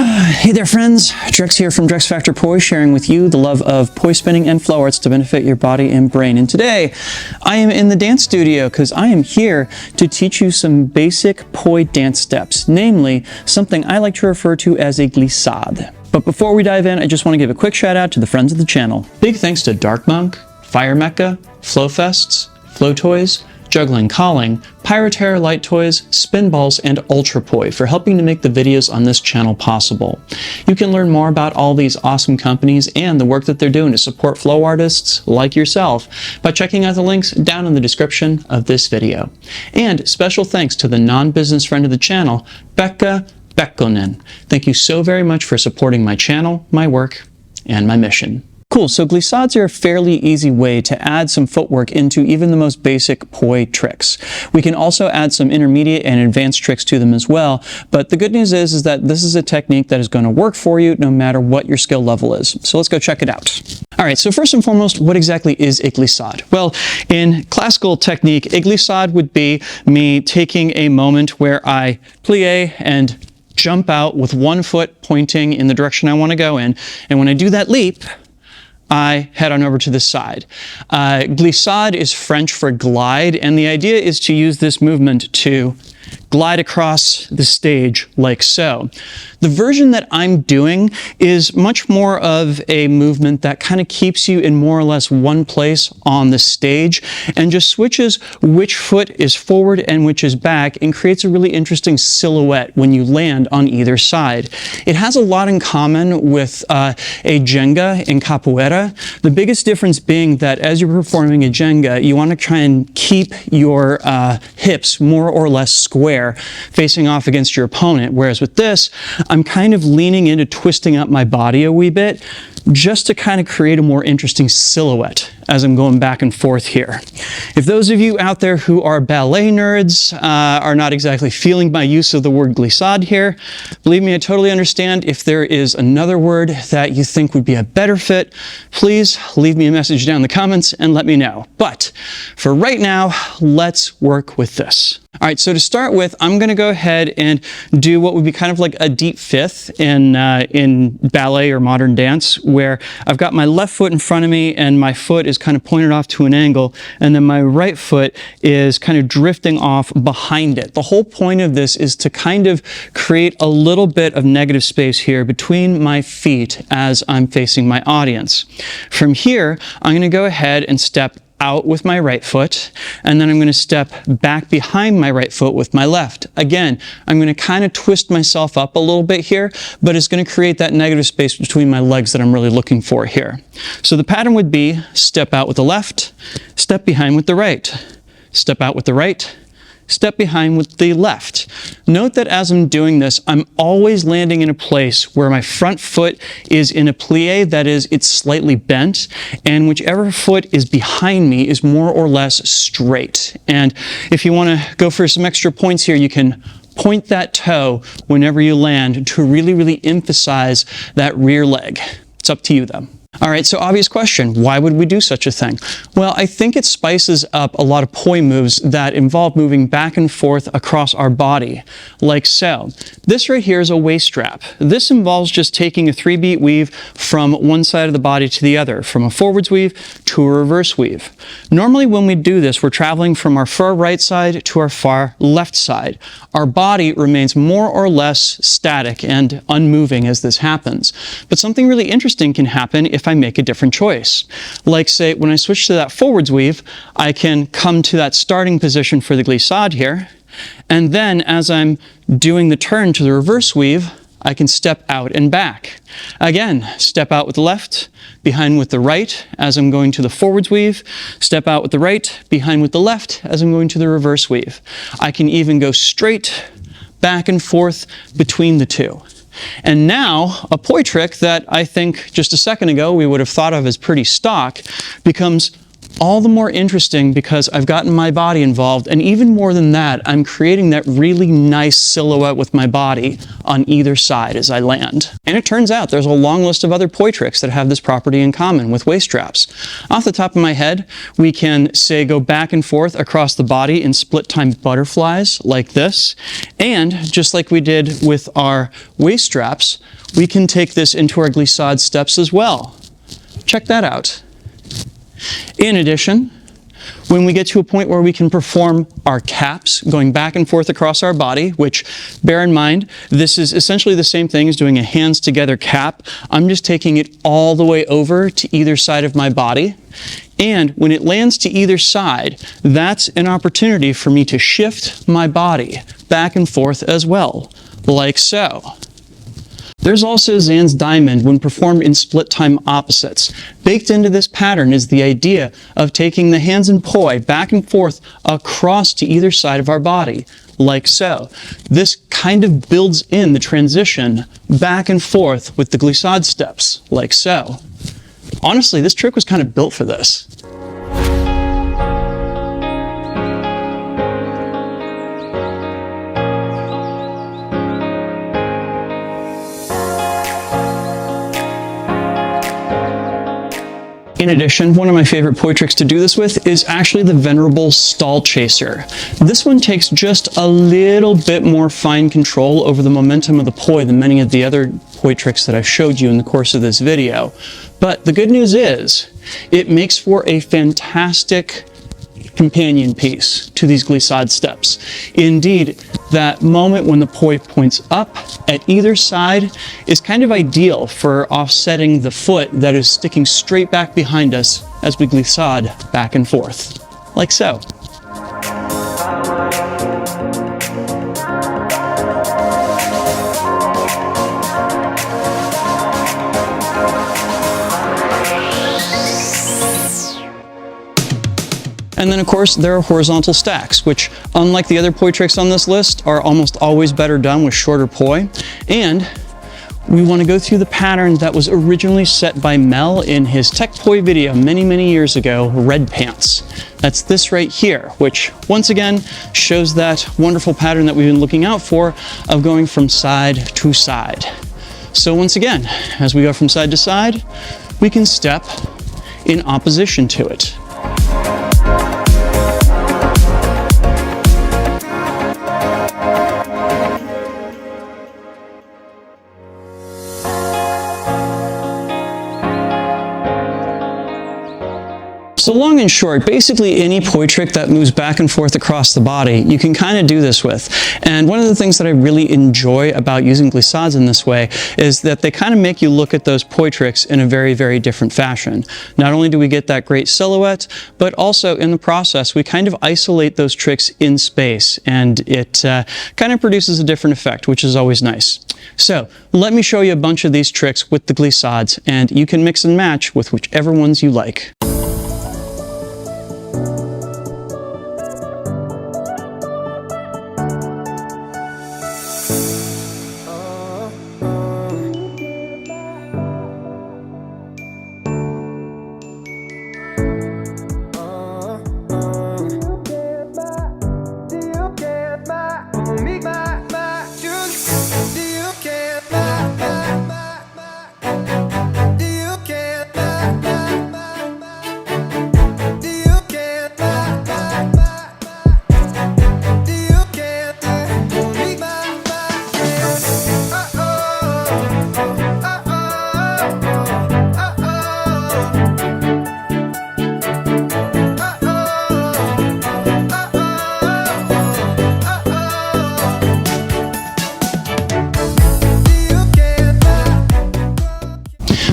Hey there friends, Drex here from DrexFactor Poi, sharing with you the love of poi spinning and flow arts to benefit your body and brain. And today, I am in the dance studio because I am here to teach you some basic poi dance steps, namely something I like to refer to as a glissade. But before we dive in, I just want to give a quick shout out to the friends of the channel. Big thanks to Dark Monk, Fire Mecca, Flow Fests, Flow Toys, Juggling Calling, Pyroterror Light Toys, Spinballs, and Ultra Poi for helping to make the videos on this channel possible. You can learn more about all these awesome companies and the work that they're doing to support flow artists like yourself by checking out the links down in the description of this video. And special thanks to the non-business friend of the channel, Pekha Pekkonen. Thank you so very much for supporting my channel, my work, and my mission. Cool, so glissades are a fairly easy way to add some footwork into even the most basic poi tricks. We can also add some intermediate and advanced tricks to them as well, but the good news is that this is a technique that is going to work for you no matter what your skill level is. So let's go check it out. All right, so first and foremost, what exactly is a glissade? Well, in classical technique, a glissade would be me taking a moment where I plie and jump out with one foot pointing in the direction I want to go in, and when I do that leap, I head on over to the side. Glissade is French for glide, and the idea is to use this movement to glide across the stage like so. The version that I'm doing is much more of a movement that kind of keeps you in more or less one place on the stage and just switches which foot is forward and which is back and creates a really interesting silhouette when you land on either side. It has a lot in common with a Jenga in capoeira. The biggest difference being that as you're performing a Jenga, you want to try and keep your hips more or less square facing off against your opponent, whereas with this, I'm kind of leaning into twisting up my body a wee bit just to kind of create a more interesting silhouette as I'm going back and forth here. If those of you out there who are ballet nerds are not exactly feeling my use of the word glissade here, believe me, I totally understand. If there is another word that you think would be a better fit, please leave me a message down in the comments and let me know. But for right now, let's work with this. All right, so to start with, I'm going to go ahead and do what would be kind of like a deep fifth in ballet or modern dance, where I've got my left foot in front of me and my foot is kind of pointed off to an angle, and then my right foot is kind of drifting off behind it. The whole point of this is to kind of create a little bit of negative space here between my feet as I'm facing my audience. From here, I'm going to go ahead and step out with my right foot, and then I'm going to step back behind my right foot with my left. Again, I'm going to kind of twist myself up a little bit here, but it's going to create that negative space between my legs that I'm really looking for here. So the pattern would be step out with the left, step behind with the right, step out with the right, step behind with the left. Note that as I'm doing this, I'm always landing in a place where my front foot is in a plie, that is, it's slightly bent, and whichever foot is behind me is more or less straight. And if you want to go for some extra points here, you can point that toe whenever you land to really, really emphasize that rear leg. It's up to you though. All right, so obvious question, why would we do such a thing? Well, I think it spices up a lot of poi moves that involve moving back and forth across our body, like so. This right here is a waist strap. This involves just taking a 3-beat weave from one side of the body to the other, from a forwards weave to a reverse weave. Normally when we do this, we're traveling from our far right side to our far left side. Our body remains more or less static and unmoving as this happens. But something really interesting can happen if I make a different choice. Like say, when I switch to that forwards weave, I can come to that starting position for the glissade here, and then as I'm doing the turn to the reverse weave, I can step out and back. Again, step out with the left, behind with the right as I'm going to the forwards weave, step out with the right, behind with the left as I'm going to the reverse weave. I can even go straight back and forth between the two. And now, a poi trick that I think just a second ago we would have thought of as pretty stock becomes all the more interesting because I've gotten my body involved, and even more than that, I'm creating that really nice silhouette with my body on either side as I land. And it turns out there's a long list of other poi tricks that have this property in common with waist straps. Off the top of my head, we can say go back and forth across the body in split-time butterflies like this, and just like we did with our waist straps, we can take this into our glissade steps as well. Check that out. In addition, when we get to a point where we can perform our caps going back and forth across our body, which, bear in mind, this is essentially the same thing as doing a hands together cap. I'm just taking it all the way over to either side of my body. And when it lands to either side, that's an opportunity for me to shift my body back and forth as well, like so. There's also Zan's Diamond when performed in split-time opposites. Baked into this pattern is the idea of taking the hands in poi back and forth across to either side of our body, like so. This kind of builds in the transition back and forth with the glissade steps, like so. Honestly, this trick was kind of built for this. In addition, one of my favorite poi tricks to do this with is actually the venerable stall chaser. This one takes just a little bit more fine control over the momentum of the poi than many of the other poi tricks that I've showed you in the course of this video. But the good news is, it makes for a fantastic companion piece to these glissade steps. Indeed, that moment when the poi points up at either side is kind of ideal for offsetting the foot that is sticking straight back behind us as we glissade back and forth, like so. And then, of course, there are horizontal stacks, which, unlike the other poi tricks on this list, are almost always better done with shorter poi. And we want to go through the pattern that was originally set by Mel in his tech poi video many, many years ago, Red Pants. That's this right here, which, once again, shows that wonderful pattern that we've been looking out for of going from side to side. So once again, as we go from side to side, we can step in opposition to it. So long and short, basically any poi trick that moves back and forth across the body, you can kind of do this with. And one of the things that I really enjoy about using glissades in this way is that they kind of make you look at those poi tricks in a very, very different fashion. Not only do we get that great silhouette, but also in the process, we kind of isolate those tricks in space, and it kind of produces a different effect, which is always nice. So let me show you a bunch of these tricks with the glissades, and you can mix and match with whichever ones you like.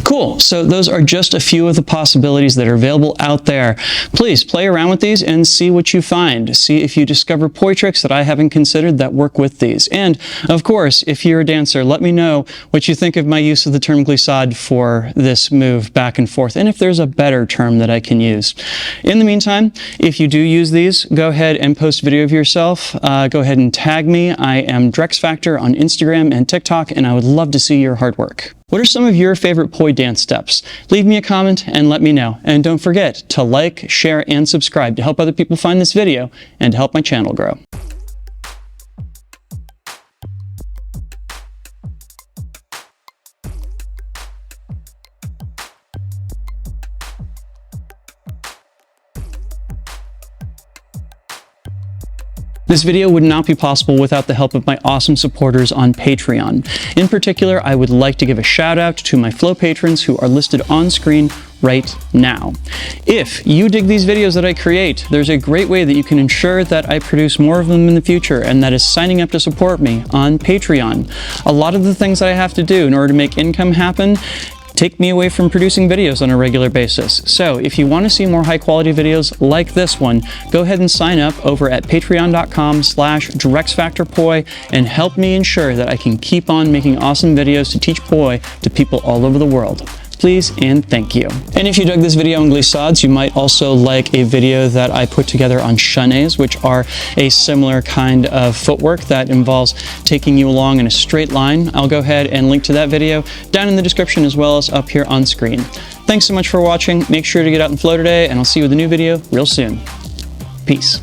Cool, so those are just a few of the possibilities that are available out there. Please play around with these and see what you find. See if you discover poi tricks that I haven't considered that work with these. And of course, if you're a dancer, let me know what you think of my use of the term glissade for this move back and forth, and if there's a better term that I can use. In the meantime, if you do use these, go ahead and post a video of yourself. Go ahead and tag me. I am DrexFactor on Instagram and TikTok, and I would love to see your hard work. What are some of your favorite poi dance steps? Leave me a comment and let me know. And don't forget to like, share, and subscribe to help other people find this video and to help my channel grow. This video would not be possible without the help of my awesome supporters on Patreon. In particular, I would like to give a shout out to my Flow patrons who are listed on screen right now. If you dig these videos that I create, there's a great way that you can ensure that I produce more of them in the future, and that is signing up to support me on Patreon. A lot of the things that I have to do in order to make income happen take me away from producing videos on a regular basis. So if you want to see more high quality videos like this one, go ahead and sign up over at patreon.com/DrexFactorPoi and help me ensure that I can keep on making awesome videos to teach poi to people all over the world. Please and thank you. And if you dug this video on glissades, you might also like a video that I put together on chaînés, which are a similar kind of footwork that involves taking you along in a straight line. I'll go ahead and link to that video down in the description as well as up here on screen. Thanks so much for watching. Make sure to get out and flow today, and I'll see you with a new video real soon. Peace.